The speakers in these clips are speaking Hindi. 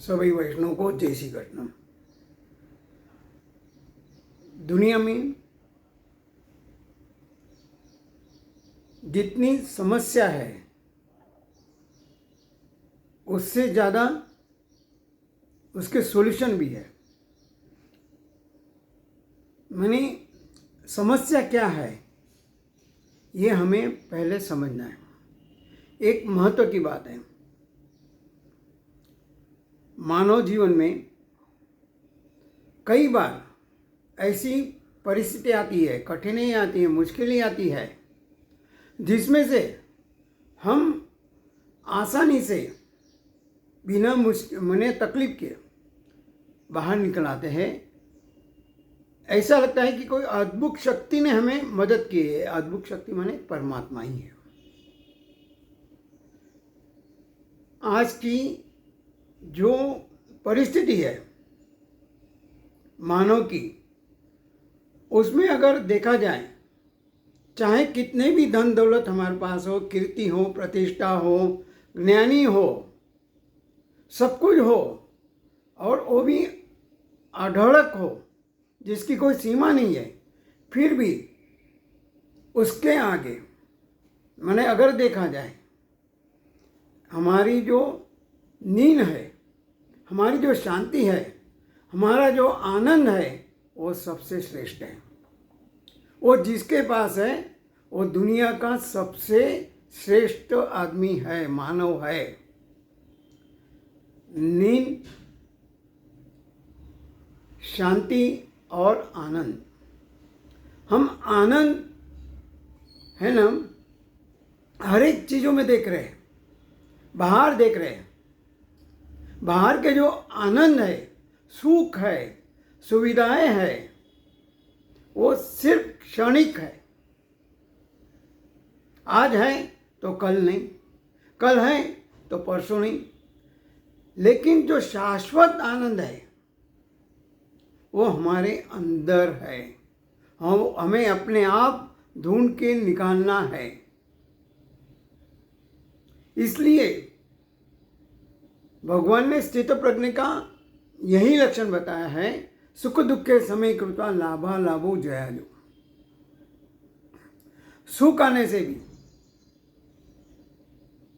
सभी वैष्णव को जय श्री कृष्ण। दुनिया में जितनी समस्या है उससे ज़्यादा उसके सॉल्यूशन भी है। माने समस्या क्या है ये हमें पहले समझना है। एक महत्व की बात है, मानव जीवन में कई बार ऐसी परिस्थिति आती है, कठिनाई आती है, मुश्किलें आती है, जिसमें से हम आसानी से बिना मने तकलीफ के बाहर निकल आते हैं। ऐसा लगता है कि कोई अद्भुत शक्ति ने हमें मदद की है। अद्भुत शक्ति माने परमात्मा ही है। आज की जो परिस्थिति है मानव की, उसमें अगर देखा जाए, चाहे कितने भी धन दौलत हमारे पास हो, कीर्ति हो, प्रतिष्ठा हो, ज्ञानी हो, सब कुछ हो, और वो भी अढळक हो जिसकी कोई सीमा नहीं है, फिर भी उसके आगे माने अगर देखा जाए, हमारी जो नींद है, हमारी जो शांति है, हमारा जो आनंद है, वो सबसे श्रेष्ठ है। वो जिसके पास है वो दुनिया का सबसे श्रेष्ठ आदमी है, मानव है। नींद, शांति और आनंद। हम आनंद है ना हर एक चीज़ों में देख रहे हैं, बाहर देख रहे हैं। बाहर के जो आनंद है, सुख है, सुविधाएं है, वो सिर्फ क्षणिक है। आज है तो कल नहीं, कल है तो परसों नहीं। लेकिन जो शाश्वत आनंद है वो हमारे अंदर है। हमें अपने आप ढूंढ के निकालना है। इसलिए भगवान ने स्थित प्रज्ञ का यही लक्षण बताया है, सुख दुख के समय कृता लाभा लाभो जयालु। सुख आने से भी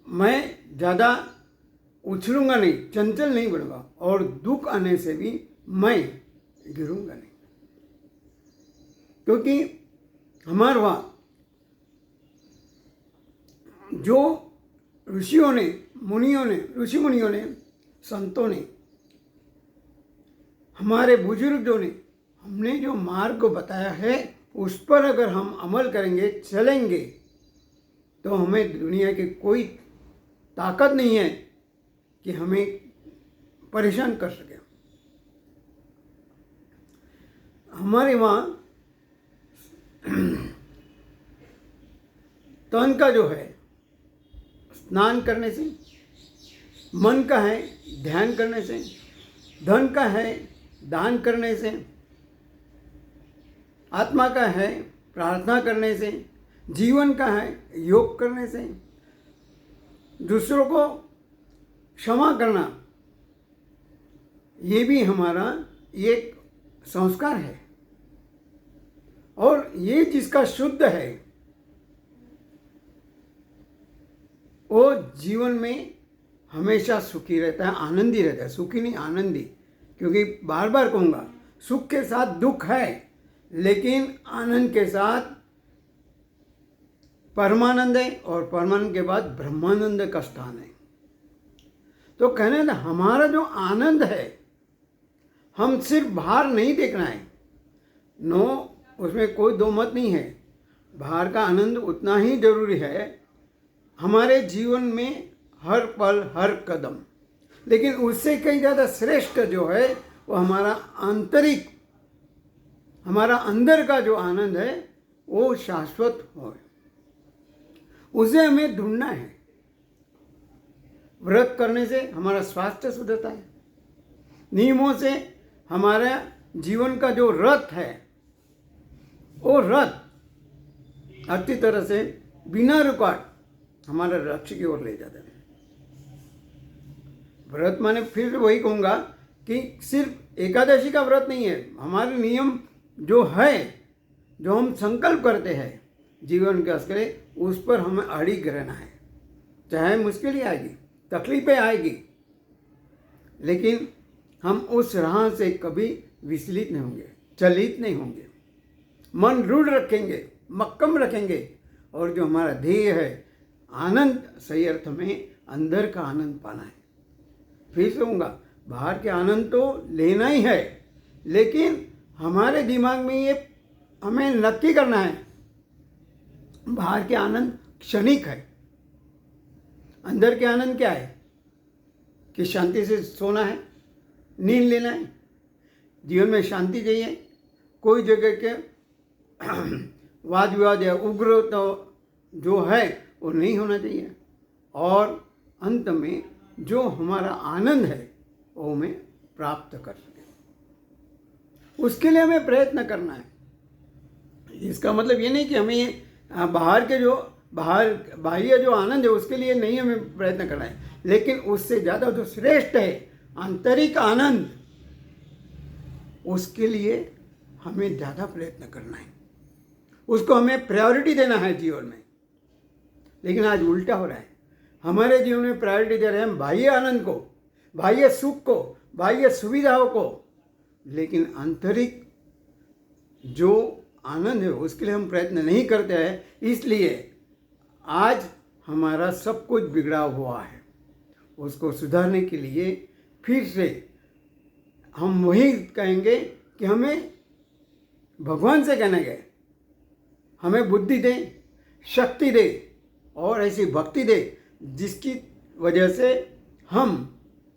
मैं ज़्यादा उछलूंगा नहीं, चंचल नहीं बढ़ूंगा, और दुख आने से भी मैं गिरूंगा नहीं। क्योंकि हमारे वहाँ जो ऋषियों ने, मुनियों ने, ऋषि मुनियों ने, संतों ने, हमारे बुजुर्गों ने हमने जो मार्ग बताया है उस पर अगर हम अमल करेंगे, चलेंगे, तो हमें दुनिया की कोई ताकत नहीं है कि हमें परेशान कर सके। हमारे वहाँ तन का जो है स्नान करने से, मन का है ध्यान करने से, धन का है दान करने से, आत्मा का है प्रार्थना करने से, जीवन का है योग करने से, दूसरों को क्षमा करना, ये भी हमारा एक संस्कार है। और ये जिसका शुद्ध है वो जीवन में हमेशा सुखी रहता है, आनंदी रहता है। सुखी नहीं, आनंदी। क्योंकि बार बार कहूँगा, सुख के साथ दुख है, लेकिन आनंद के साथ परमानंद है, और परमानंद के बाद ब्रह्मानंद का स्थान है। तो कहने था हमारा जो आनंद है, हम सिर्फ बाहर नहीं देखना है। नो, उसमें कोई दो मत नहीं है। बाहर का आनंद उतना ही जरूरी है हमारे जीवन में, हर पल हर कदम। लेकिन उससे कई ज़्यादा श्रेष्ठ जो है वो हमारा आंतरिक, हमारा अंदर का जो आनंद है वो शाश्वत हो, उसे हमें ढूंढना है। व्रत करने से हमारा स्वास्थ्य सुधरता है। नियमों से हमारा जीवन का जो रथ है वो रथ अच्छी तरह से बिना रुकावट हमारा लक्ष्य की ओर ले जाता है। व्रत माने फिर वही कहूँगा कि सिर्फ एकादशी का व्रत नहीं है, हमारे नियम जो है, जो हम संकल्प करते हैं जीवन के असले, उस पर हमें अड़िग रहना है। चाहे मुश्किलें आएगी, तकलीफें आएगी, लेकिन हम उस राह से कभी विचलित नहीं होंगे, चलित नहीं होंगे। मन रूढ़ रखेंगे, मक्कम रखेंगे, और जो हमारा ध्येय है आनंद, सही अर्थ में अंदर का आनंद पाना है। फिर से कहूँगा, बाहर के आनंद तो लेना ही है, लेकिन हमारे दिमाग में ये हमें नक्की करना है, बाहर के आनंद क्षणिक है, अंदर के आनंद क्या है कि शांति से सोना है, नींद लेना है, जीवन में शांति चाहिए, कोई जगह के वाद विवाद या उग्र तो जो है वो नहीं होना चाहिए, और अंत में जो हमारा आनंद है वो हमें प्राप्त कर सके, उसके लिए हमें प्रयत्न करना है। इसका मतलब ये नहीं कि हमें बाहर के जो बाह्य जो आनंद है उसके लिए नहीं हमें प्रयत्न करना है, लेकिन उससे ज़्यादा जो श्रेष्ठ है आंतरिक आनंद, उसके लिए हमें ज़्यादा प्रयत्न करना है, उसको हमें प्रायोरिटी देना है जीवन में। लेकिन आज उल्टा हो रहा है, हमारे जीवन में प्रायोरिटी दे रहे हैं हम बाह्य आनंद को, बाह्य सुख को, बाह्य सुविधाओं को, लेकिन आंतरिक जो आनंद है उसके लिए हम प्रयत्न नहीं करते हैं। इसलिए आज हमारा सब कुछ बिगड़ा हुआ है। उसको सुधारने के लिए फिर से हम वही कहेंगे कि हमें भगवान से कहना है, हमें बुद्धि दे, शक्ति दे और ऐसी भक्ति दे जिसकी वजह से हम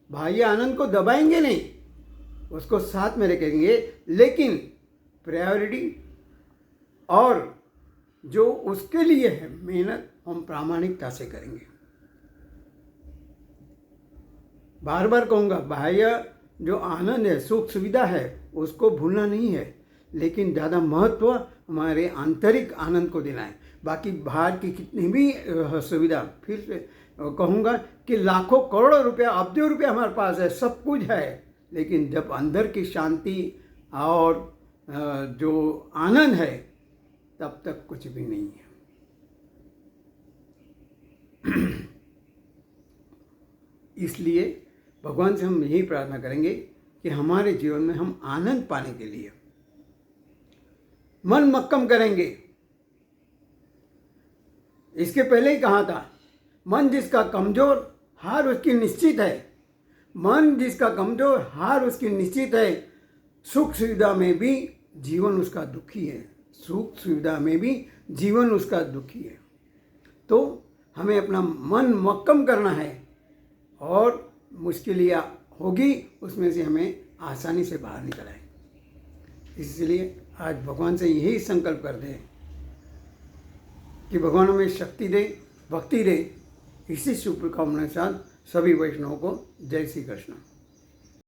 बाह्य आनंद को दबाएंगे नहीं, उसको साथ में रखेंगे, लेकिन प्रायोरिटी और जो उसके लिए है मेहनत हम प्रामाणिकता से करेंगे। बार बार कहूँगा, बाह्य जो आनंद है, सुख सुविधा है, उसको भूलना नहीं है, लेकिन ज़्यादा महत्व हमारे आंतरिक आनंद को देना है। बाकी बाहर की कितनी भी सुविधा, फिर से कहूँगा कि लाखों करोड़ों रुपया, अब्जों रुपया हमारे पास है, सब कुछ है, लेकिन जब अंदर की शांति और जो आनंद है तब तक कुछ भी नहीं है। इसलिए भगवान से हम यही प्रार्थना करेंगे कि हमारे जीवन में हम आनंद पाने के लिए मन मक्कम करेंगे। इसके पहले ही कहा था, मन जिसका कमजोर हार उसकी निश्चित है। मन जिसका कमजोर हार उसकी निश्चित है। सुख सुविधा में भी जीवन उसका दुखी है, सुख सुविधा में भी जीवन उसका दुखी है। तो हमें अपना मन मक्कम करना है, और मुश्किलें होगी उसमें से हमें आसानी से बाहर निकल आए। इसलिए आज भगवान से यही संकल्प करते हैं कि भगवान हमें शक्ति दे, भक्ति दे। इसी शुभकामना के साथ सभी वैष्णवों को जय श्री कृष्ण।